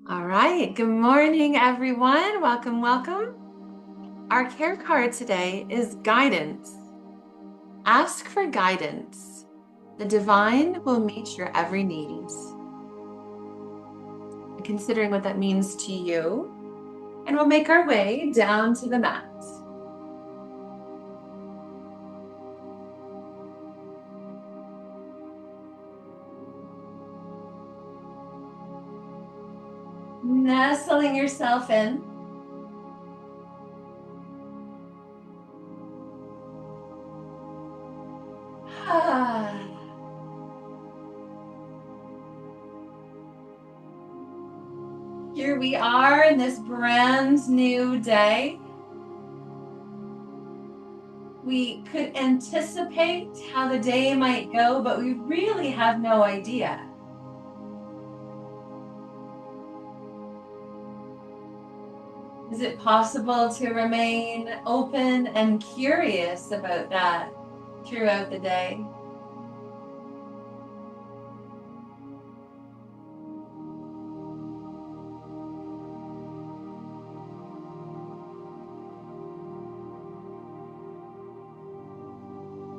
All right. Good morning, everyone. Welcome, welcome. Our care card today is guidance. Ask for guidance. The divine will meet your every need. Considering what that means to you, and we'll make our way down to the mat. Nestling yourself in. Here we are in this brand new day. We could anticipate how the day might go, but we really have no idea. Is it possible to remain open and curious about that throughout the day?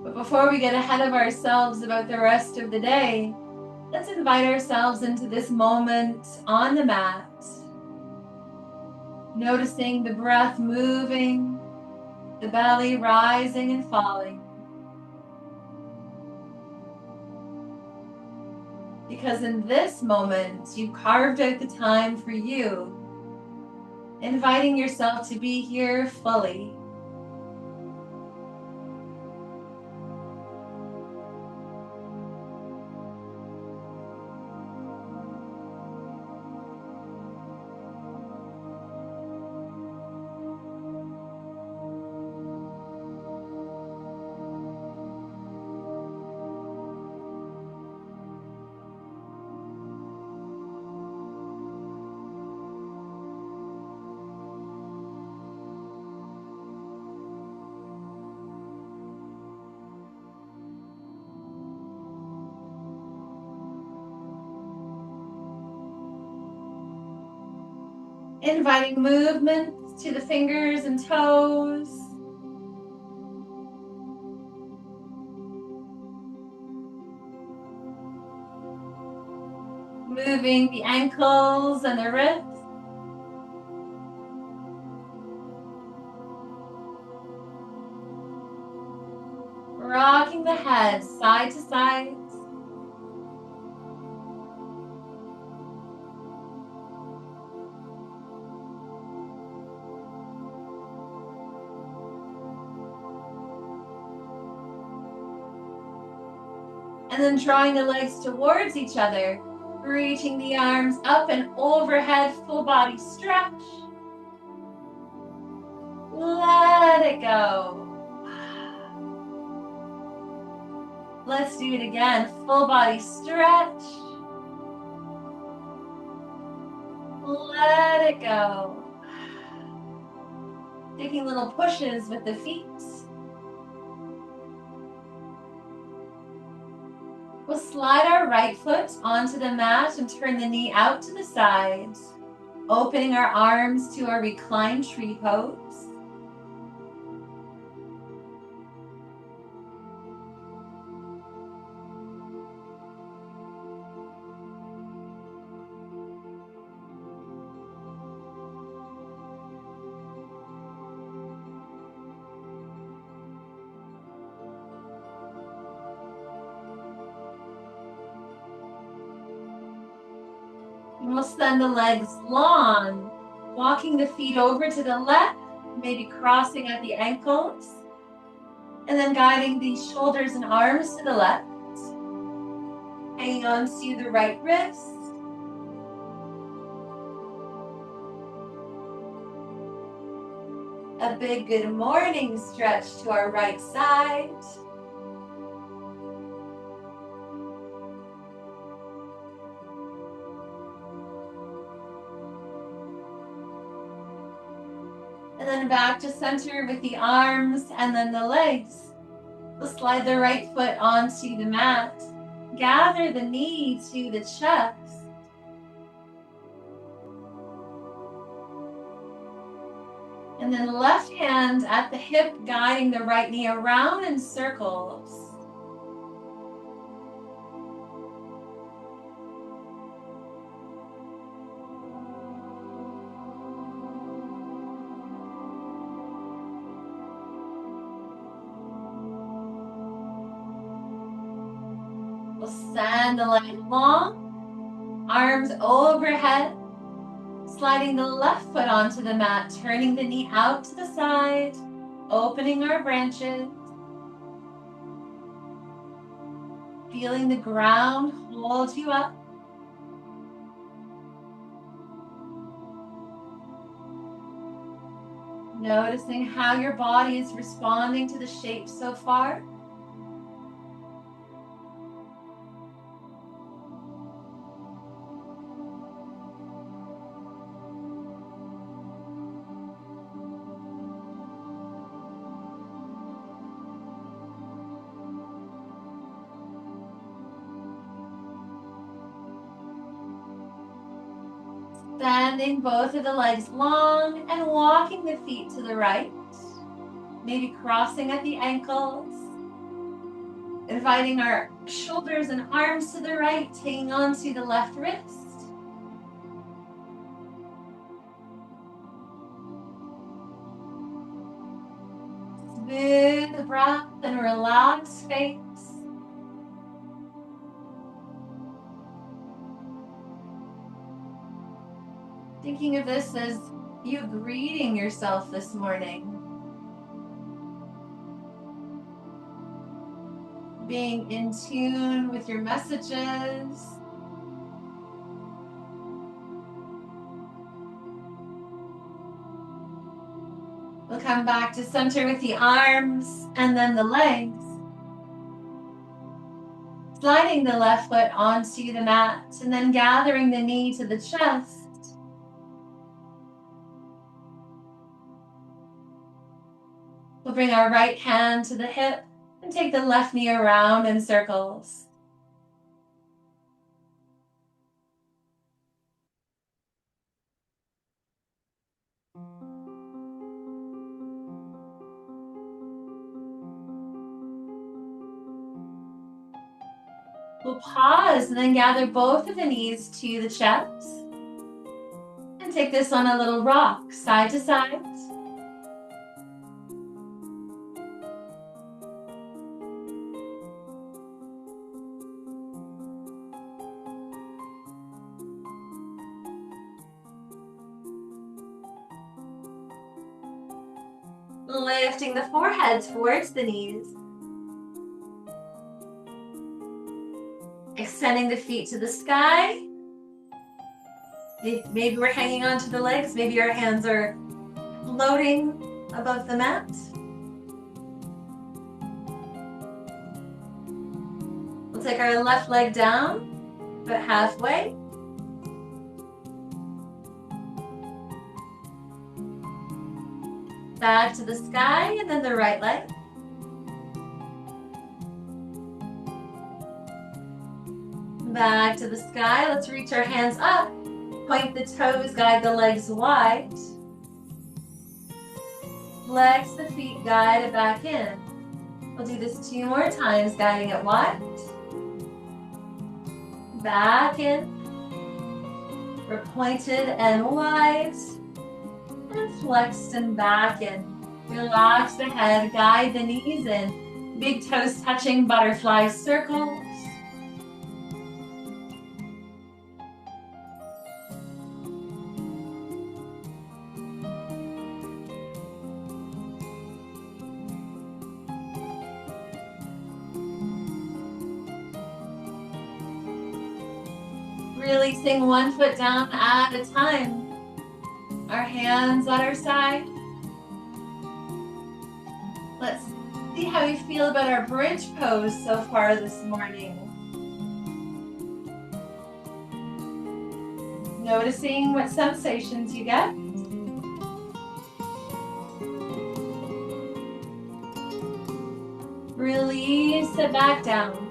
But before we get ahead of ourselves about the rest of the day, let's invite ourselves into this moment on the mat, noticing the breath moving, the belly rising and falling. Because in this moment, you carved out the time for you, inviting yourself to be here fully. Inviting movement to the fingers and toes. Moving the ankles and the wrists. Rocking the head side to side. And then drawing the legs towards each other, reaching the arms up and overhead, full body stretch. Let it go. Let's do it again. Full body stretch. Let it go. Taking little pushes with the feet. We'll slide our right foot onto the mat and turn the knee out to the side, opening our arms to our reclined tree pose. And we'll send the legs long, walking the feet over to the left, maybe crossing at the ankles, and then guiding the shoulders and arms to the left, hanging on to the right wrist. A big good morning stretch to our right side. And then back to center with the arms and then the legs. We'll slide the right foot onto the mat. Gather the knee to the chest. And then left hand at the hip, guiding the right knee around in circles. We'll send the leg long, arms overhead, sliding the left foot onto the mat, turning the knee out to the side, opening our branches, feeling the ground hold you up. Noticing how your body is responding to the shape so far. Bending both of the legs long and walking the feet to the right. Maybe crossing at the ankles. Inviting our shoulders and arms to the right, hanging onto the left wrist. Smooth breath and relaxed face. Thinking of this as you greeting yourself this morning. Being in tune with your messages. We'll come back to center with the arms and then the legs. Sliding the left foot onto the mat and then gathering the knee to the chest. We'll bring our right hand to the hip and take the left knee around in circles. We'll pause and then gather both of the knees to the chest. And take this on a little rock, side to side. Lifting the forehead towards the knees. Extending the feet to the sky. Maybe we're hanging onto the legs. Maybe our hands are floating above the mat. We'll take our left leg down, but halfway. Back to the sky, and then the right leg. Back to the sky. Let's reach our hands up. Point the toes, guide the legs wide. Flex the feet, guide it back in. We'll do this 2 more times, guiding it wide. Back in. We're pointed and wide. And flexed and back in. Relax the head, guide the knees in. Big toes touching, butterfly circles. Releasing one foot down at a time. Our hands at our side. Let's see how you feel about our bridge pose so far this morning. Noticing what sensations you get. Release it back down.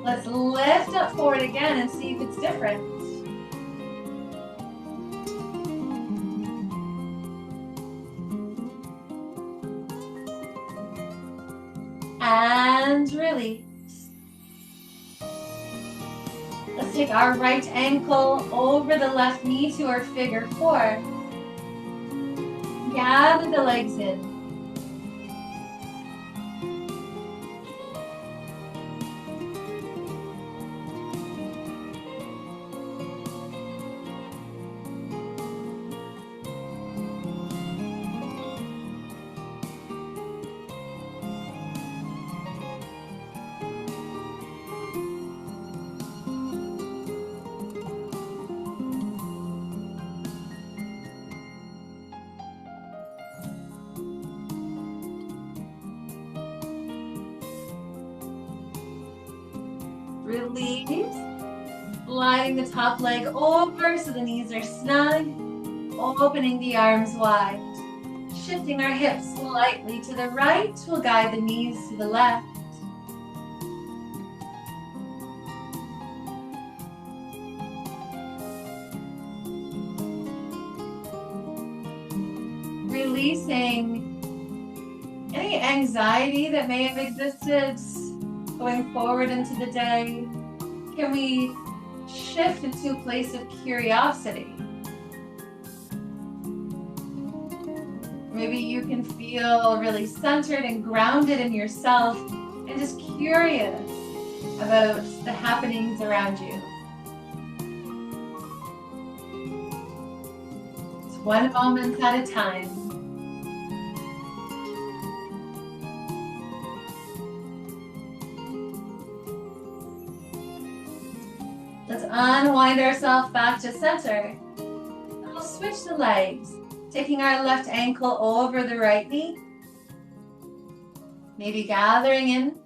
Let's lift up forward again and see if it's different. and release. Let's take our right ankle over the left knee to our figure four. Gather the legs in. Release. Sliding the top leg over so the knees are snug. Opening the arms wide. Shifting our hips slightly to the right. We'll guide the knees to the left. Releasing any anxiety that may have existed going forward into the day. Can we shift into a place of curiosity? Maybe you can feel really centered and grounded in yourself and just curious about the happenings around you. It's one moment at a time. Let's unwind ourselves back to center. And we'll switch the legs, taking our left ankle over the right knee. Maybe gathering in.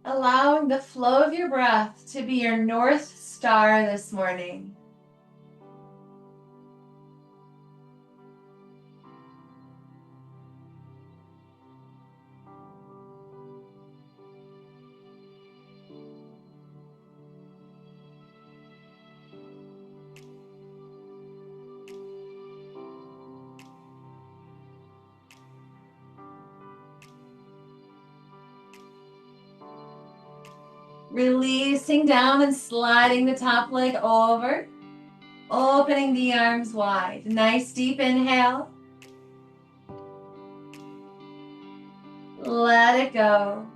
Allowing the flow of your breath to be your North Star this morning. Releasing down and sliding the top leg over. Opening the arms wide. Nice deep inhale. Let it go.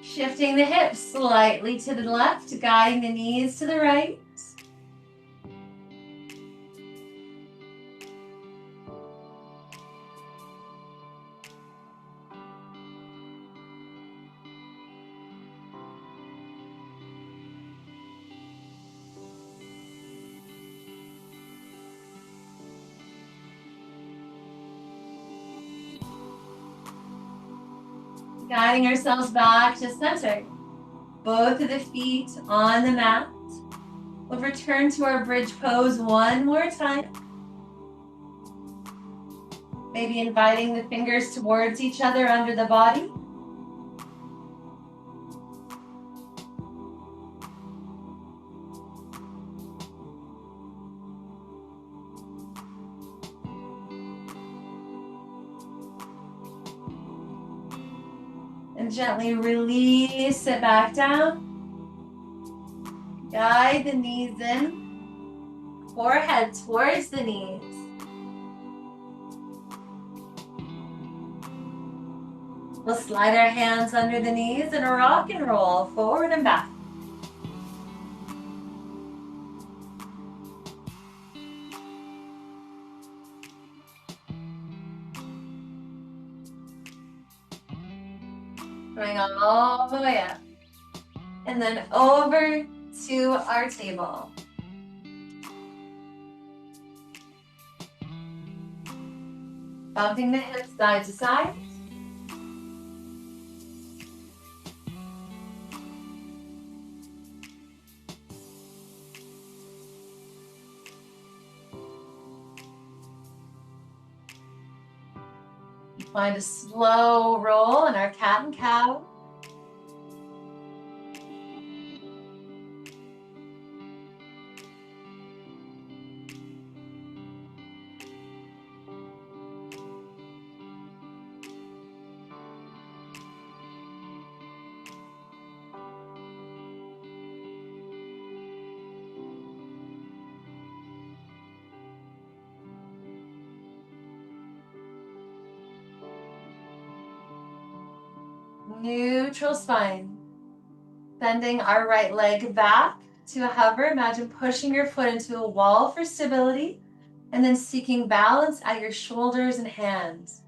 Shifting the hips slightly to the left, guiding the knees to the right. Guiding ourselves back to center. Both of the feet on the mat. We'll return to our bridge pose one more time. Maybe inviting the fingers towards each other under the body. And gently release it back down. Guide the knees in. Forehead towards the knees. We'll slide our hands under the knees and rock and roll forward and back. Going all the way up. And then over to our table. Bumping the hips side to side. Find a slow roll in our cat and cow. Neutral spine. Bending our right leg back to a hover. Imagine pushing your foot into a wall for stability and then seeking balance at your shoulders and hands.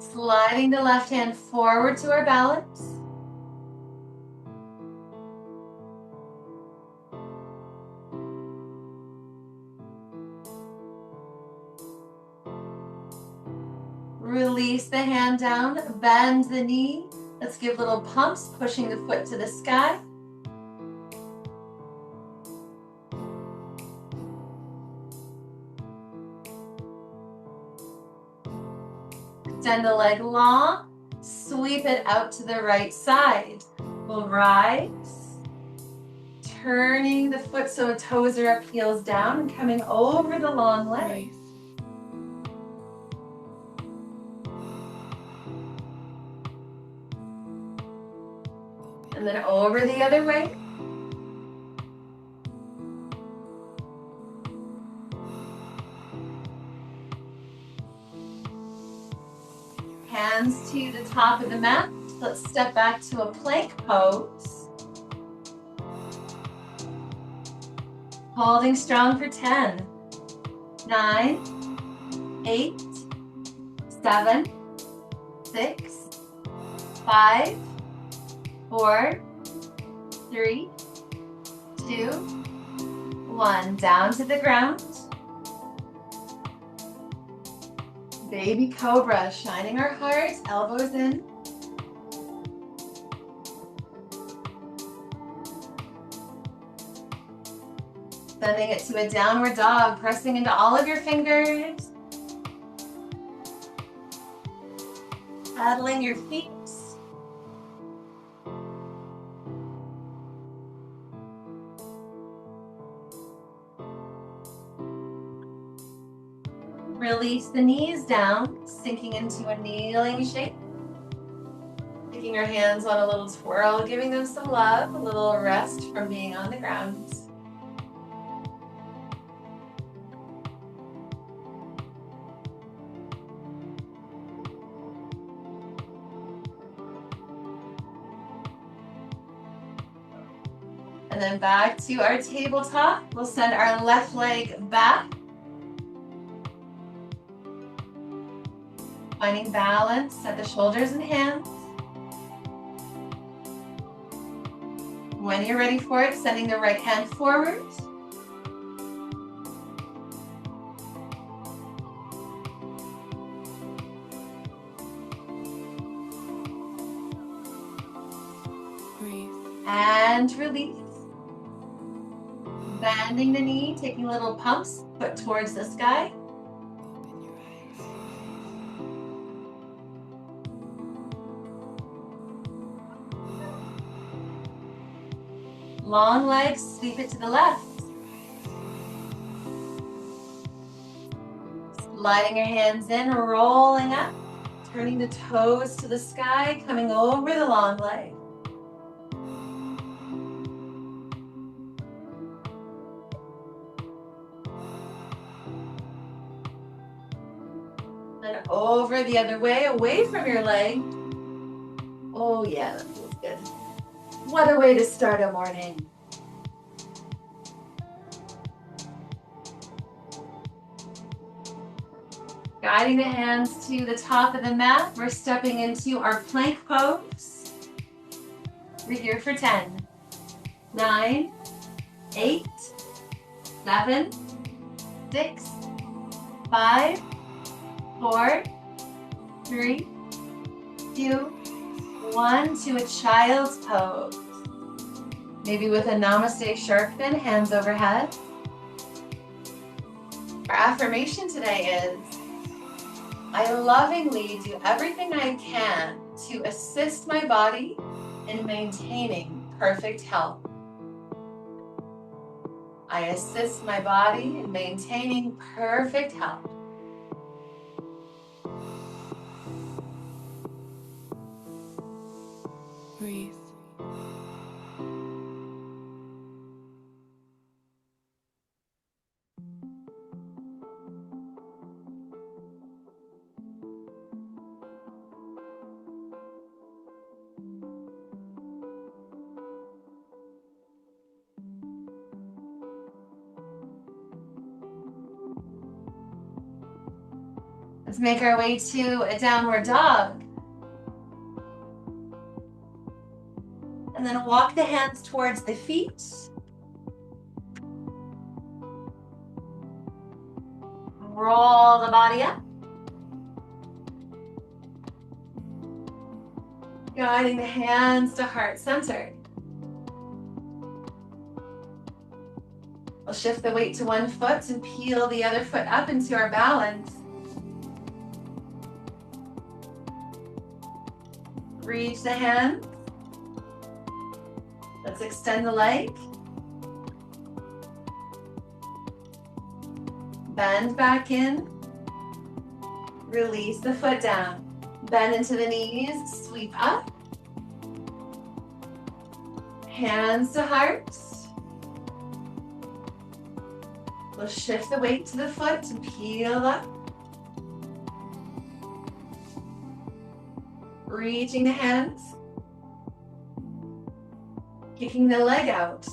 Sliding the left hand forward to our balance. Release the hand down, bend the knee. Let's give little pumps, pushing the foot to the sky. Extend the leg long, sweep it out to the right side. We'll rise, turning the foot so toes are up, heels down, and coming over the long leg. And then over the other way. Hands to the top of the mat. Let's step back to a plank pose. Holding strong for 10, 9, 8, 7, 6, 5, 4, 3, 2, 1. Down to the ground. Baby cobra, shining our heart, elbows in. Sending it to a downward dog, pressing into all of your fingers. Paddling your feet. Release the knees down, sinking into a kneeling shape. Taking our hands on a little twirl, giving them some love, a little rest from being on the ground. And then back to our tabletop. We'll send our left leg back. Finding balance at the shoulders and hands. When you're ready for it, sending the right hand forward. Breathe. And release. Bending the knee, taking little pumps, foot towards the sky. Long legs, sweep it to the left. Sliding your hands in, rolling up, turning the toes to the sky, coming over the long leg. And over the other way, away from your leg. Oh yeah, that feels good. What a way to start a morning. Guiding the hands to the top of the mat, we're stepping into our plank pose. We're here for 10, 9, 8, 7, 6, 5, 4, 3, 2, 1, to a child's pose. Maybe with a namaste shark fin, hands overhead. Our affirmation today is, I lovingly do everything I can to assist my body in maintaining perfect health. I assist my body in maintaining perfect health. Breathe. Let's make our way to a downward dog. And then walk the hands towards the feet. Roll the body up. Guiding the hands to heart center. We'll shift the weight to one foot and peel the other foot up into our balance. Reach the hands. Let's extend the leg. Bend back in. Release the foot down. Bend into the knees, sweep up. Hands to heart. We'll shift the weight to the foot and peel up. Reaching the hands. Kicking the leg out.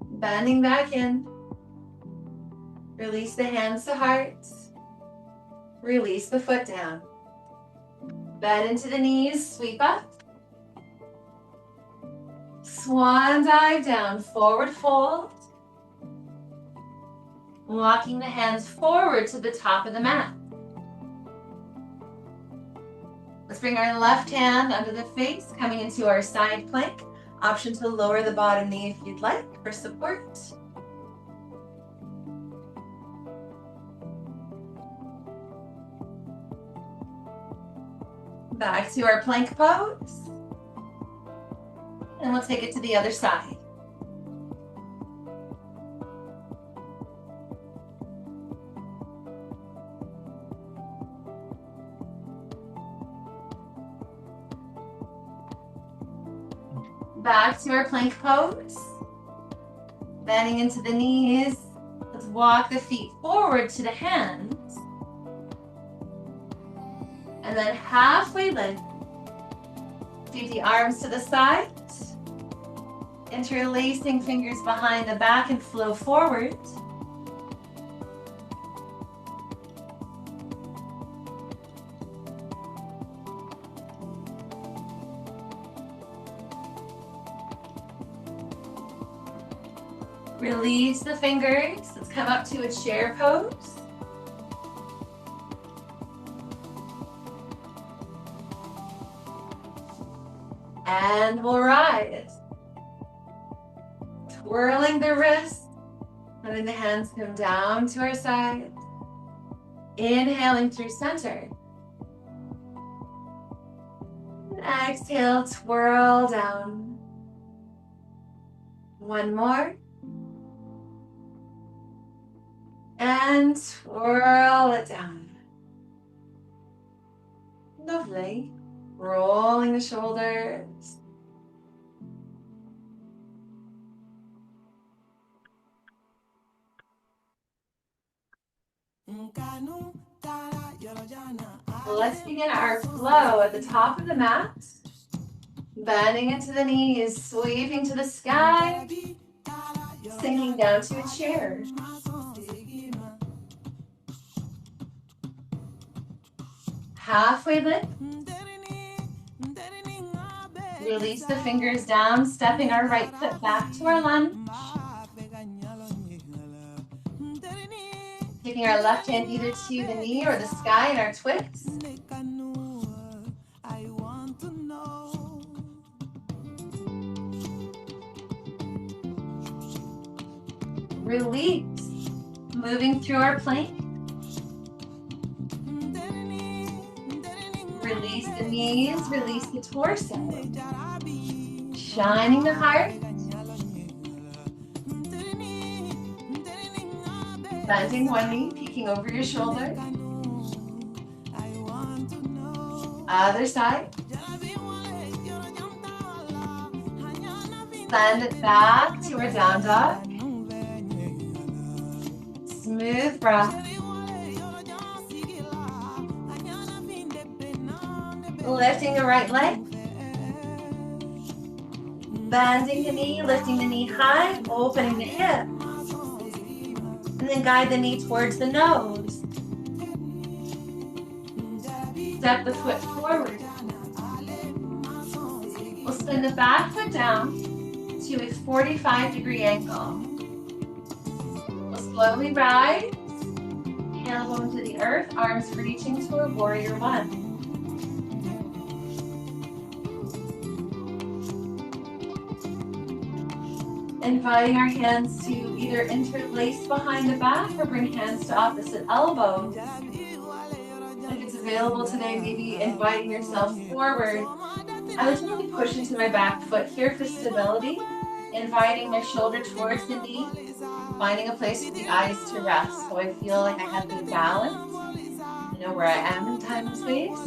Bending back in. Release the hands to heart. Release the foot down. Bend into the knees, sweep up. Swan dive down, forward fold. Walking the hands forward to the top of the mat. Let's bring our left hand under the face, coming into our side plank. Option to lower the bottom knee if you'd like for support. Back to our plank pose. And we'll take it to the other side. Back to our plank pose. Bending into the knees. Let's walk the feet forward to the hands. And then halfway lift. Do the arms to the side. Interlacing fingers behind the back and flow forward. Release the fingers. Let's come up to a chair pose. And we'll rise. Twirling the wrists, letting the hands come down to our sides. Inhaling through center. And exhale, twirl down. One more. And twirl it down. Lovely. Rolling the shoulders. Let's begin our flow at the top of the mat. Bending into the knees, sweeping to the sky. Sinking down to a chair. Halfway lift. Release the fingers down, stepping our right foot back to our lunge. Taking our left hand either to the knee or the sky in our twist. Release. Moving through our plank. Release the knees, release the torso. Shining the heart. Bending one knee, peeking over your shoulder. Other side. Send it back to our down dog. Smooth breath. Lifting the right leg. Bending the knee, lifting the knee high, opening the hip. And then guide the knee towards the nose. Step the foot forward. We'll spin the back foot down to a 45-degree angle. We'll slowly rise. Tailbone to the earth, arms reaching toward warrior one. Inviting our hands to either interlace behind the back or bring hands to opposite elbows. If it's available today, maybe inviting yourself forward. I would really push into my back foot here for stability, inviting my shoulder towards the knee, finding a place for the eyes to rest so I feel like I have good balance. I know where I am in time and space.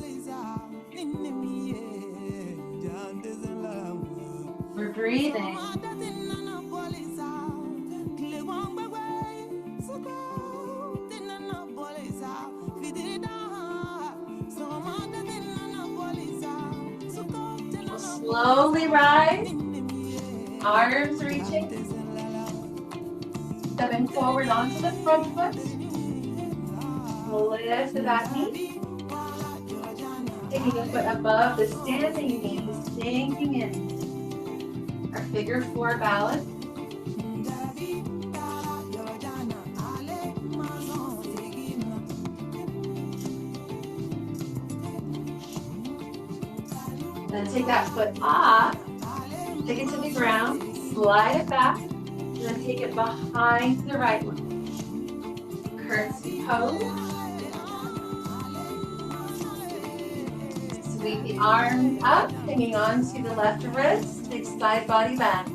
We're breathing. Slowly rise, arms reaching, stepping forward onto the front foot, lift the back knee, taking the foot above the standing knee, sinking in, our figure four balance. Then take that foot off, take it to the ground, slide it back, and then take it behind the right one. Curtsy pose. Sweep the arms up, hanging on to the left wrist, big side body bend.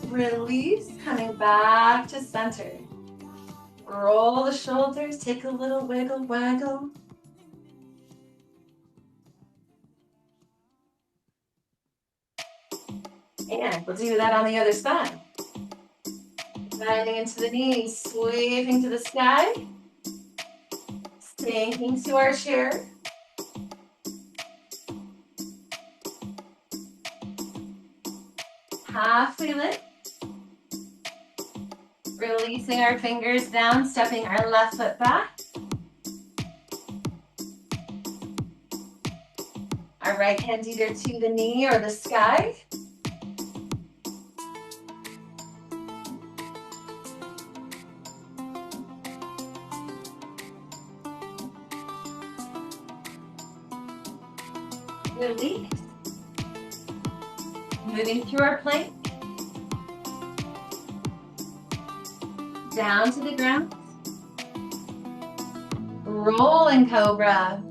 Release, coming back to center. Roll the shoulders, take a little wiggle, waggle. And we'll do that on the other side. Bending into the knees, sweeping to the sky. Sinking to our chair. Halfway lift. Releasing our fingers down, stepping our left foot back. Our right hand either to the knee or the sky. Release. Moving through our plank. Down to the ground. Rolling cobra.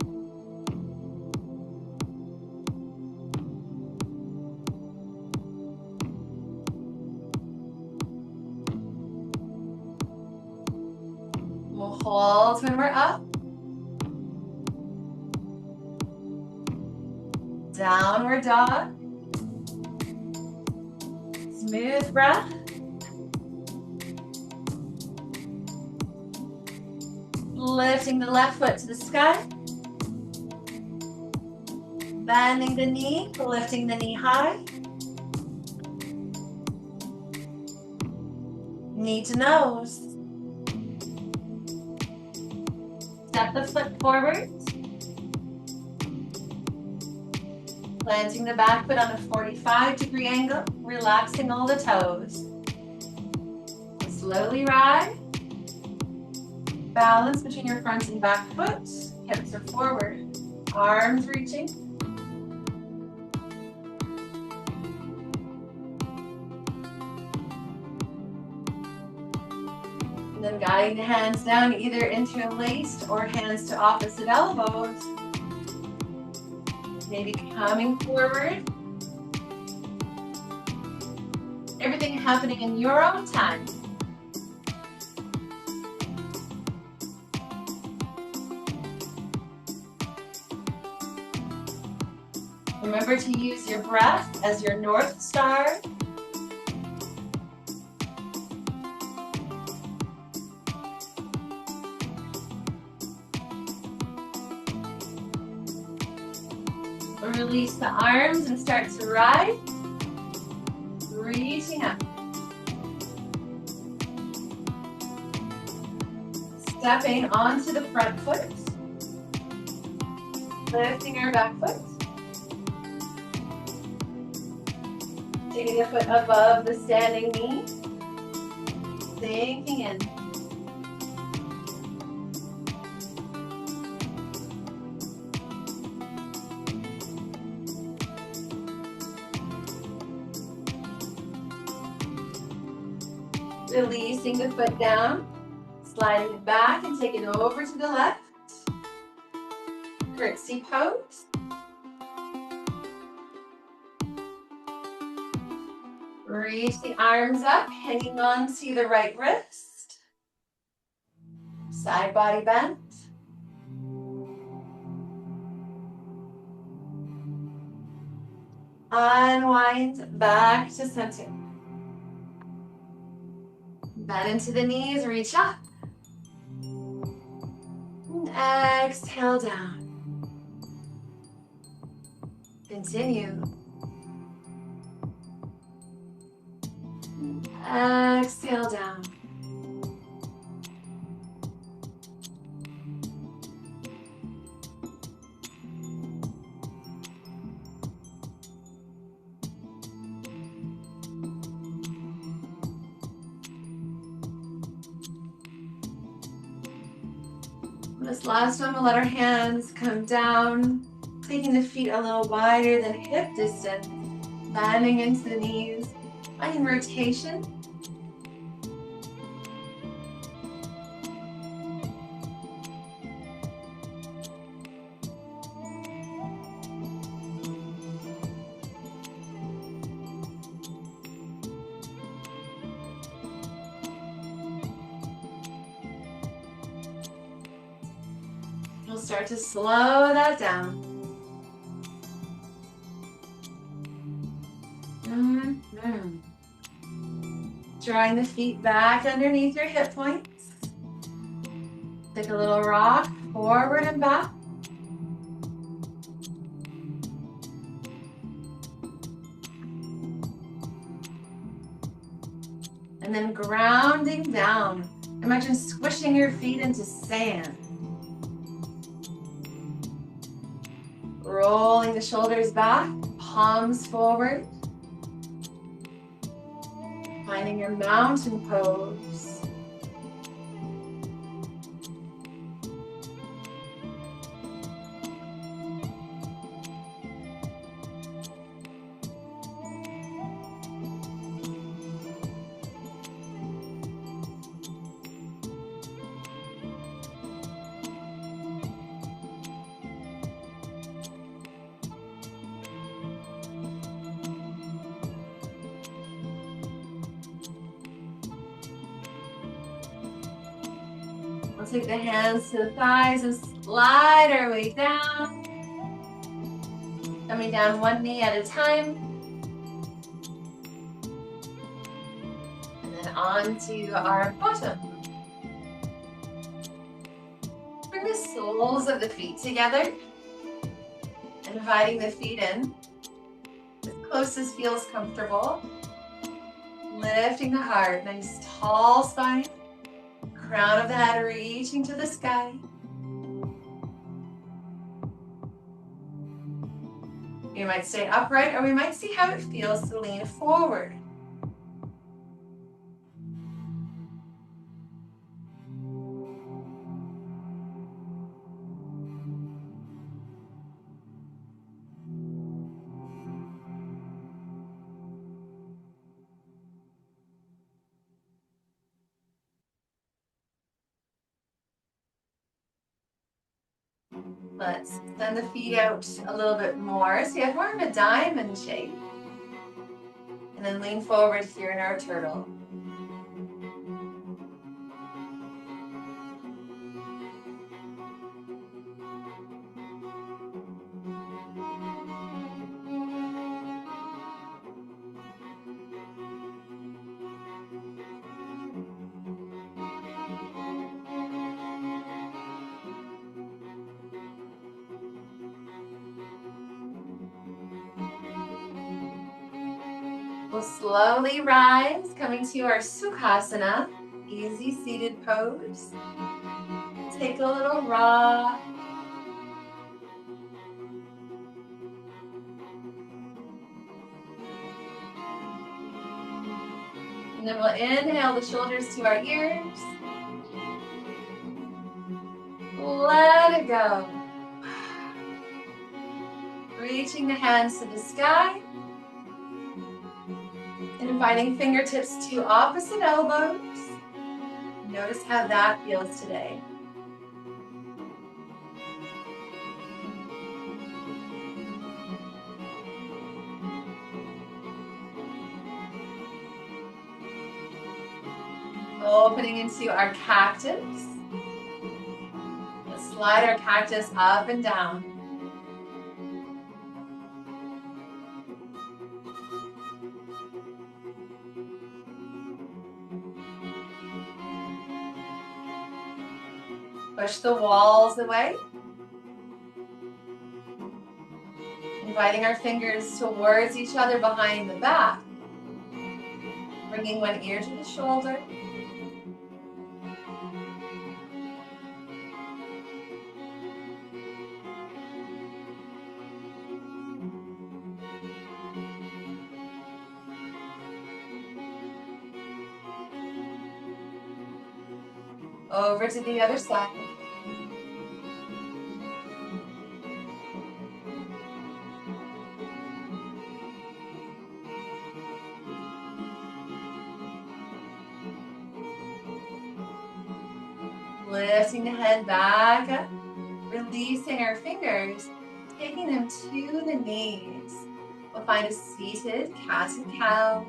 We'll hold when we're up. Downward dog. Smooth breath. Lifting the left foot to the sky. Bending the knee, lifting the knee high. Knee to nose. Step the foot forward. Planting the back foot on a 45-degree angle, relaxing all the toes. Slowly rise. Balance between your front and back foot. Hips are forward. Arms reaching. And then guiding the hands down, either interlaced or hands to opposite elbows. Maybe coming forward. Everything happening in your own time. Remember to use your breath as your North Star. Release the arms and start to rise. Reaching up. Stepping onto the front foot. Lifting our back foot. Taking the foot above the standing knee. Sinking in. Releasing the foot down, sliding it back and take it over to the left. Curtsy pose. Reach the arms up, hanging on to the right wrist. Side body bend. Unwind back to center. Bend into the knees, reach up. And exhale down. Continue. Exhale down. This last one, we'll let our hands come down, taking the feet a little wider than hip distance, bending into the knees, finding rotation. We'll start to slow that down. Drawing the feet back underneath your hip points. Take a little rock forward and back. And then grounding down. Imagine squishing your feet into sand. Rolling the shoulders back, palms forward. Finding your mountain pose. We'll take the hands to the thighs and slide our way down. Coming down one knee at a time. And then onto our bottom. Bring the soles of the feet together. Inviting the feet in as close as feels comfortable. Lifting the heart, nice tall spine. Crown of the head reaching to the sky. You might stay upright, or we might see how it feels to lean forward. Let's send the feet out a little bit more so you have more of a diamond shape. And then lean forward here in our turtle. We'll slowly rise, coming to our Sukhasana, easy seated pose. Take a little rock. And then we'll inhale the shoulders to our ears. Let it go. Reaching the hands to the sky. And inviting fingertips to opposite elbows. Notice how that feels today. Opening into our cactus. Let's slide our cactus up and down. Push the walls away. Inviting our fingers towards each other behind the back. Bringing one ear to the shoulder. Over to the other side. Lifting the head back up, releasing our fingers, taking them to the knees. We'll find a seated cat and cow.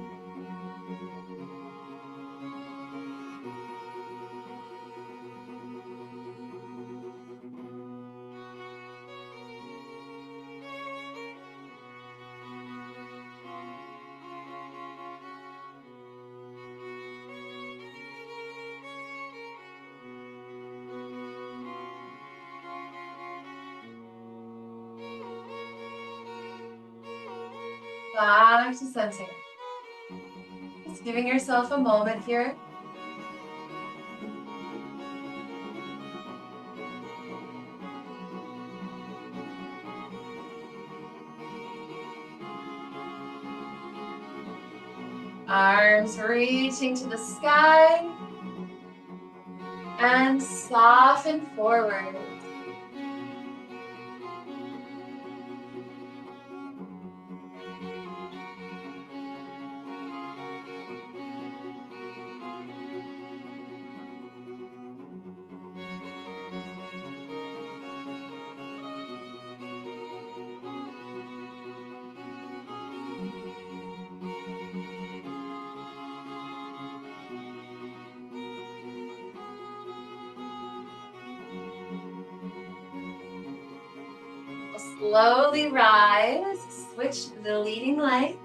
Back to center. Just giving yourself a moment here. Arms reaching to the sky. And soften forward. Slowly rise, switch to the leading leg.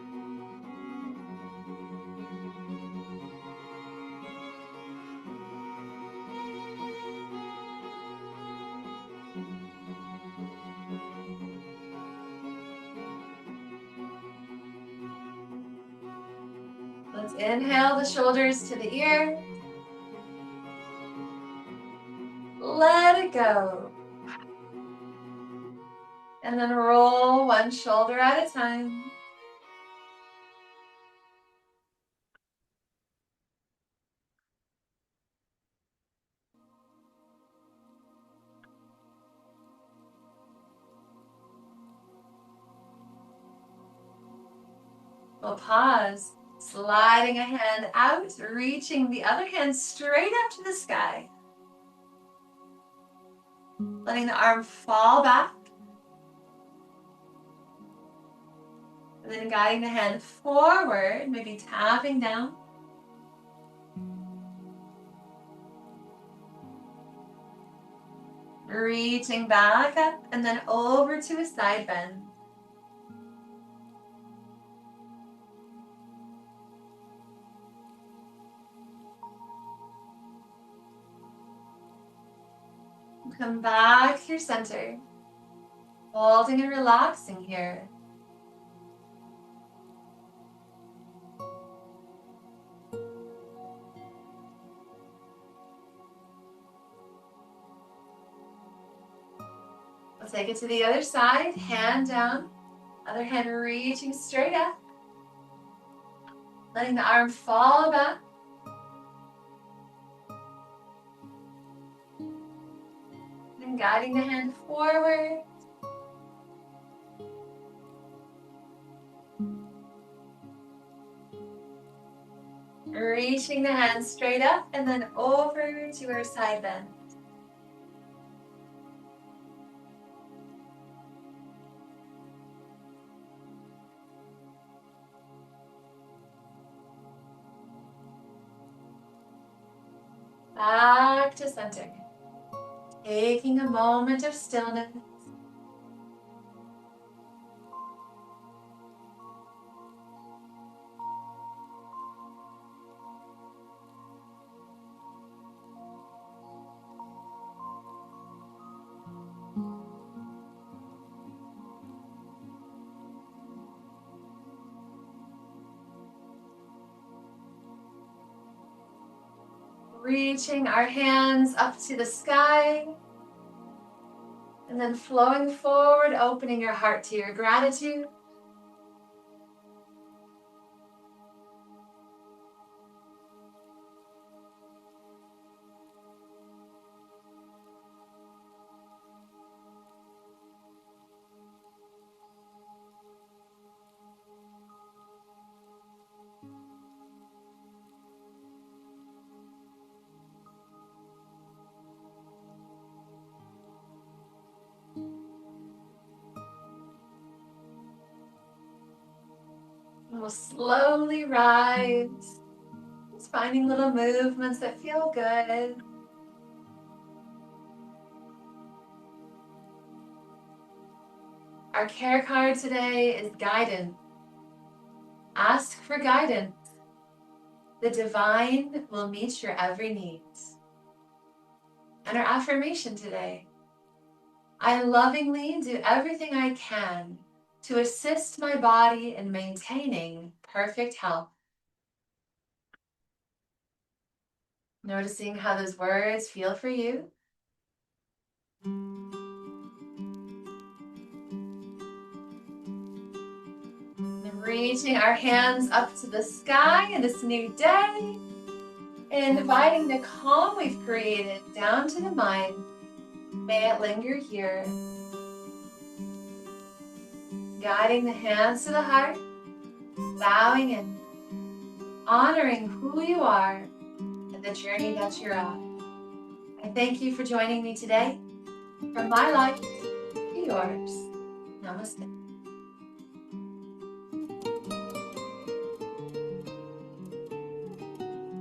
Let's inhale the shoulders to the ear. Let it go. And then roll one shoulder at a time. We'll pause, sliding a hand out, reaching the other hand straight up to the sky. Letting the arm fall back. And then guiding the hand forward, maybe tapping down. Reaching back up and then over to a side bend. Come back to your center. Holding and relaxing here. We'll take it to the other side, hand down, other hand reaching straight up. Letting the arm fall back. And guiding the hand forward. Reaching the hand straight up and then over to our side bend. Back to center. Taking a moment of stillness. Reaching our hands up to the sky. And then flowing forward, opening your heart to your gratitude. And we'll slowly rise. Just finding little movements that feel good. Our care card today is guidance. Ask for guidance. The divine will meet your every need. And our affirmation today: I lovingly do everything I can to assist my body in maintaining perfect health. Noticing how those words feel for you. And reaching our hands up to the sky in this new day. And inviting the calm we've created down to the mind. May it linger here. Guiding the hands to the heart. Bowing in. Honoring who you are and the journey that you're on. I thank you for joining me today. From my life to yours. Namaste.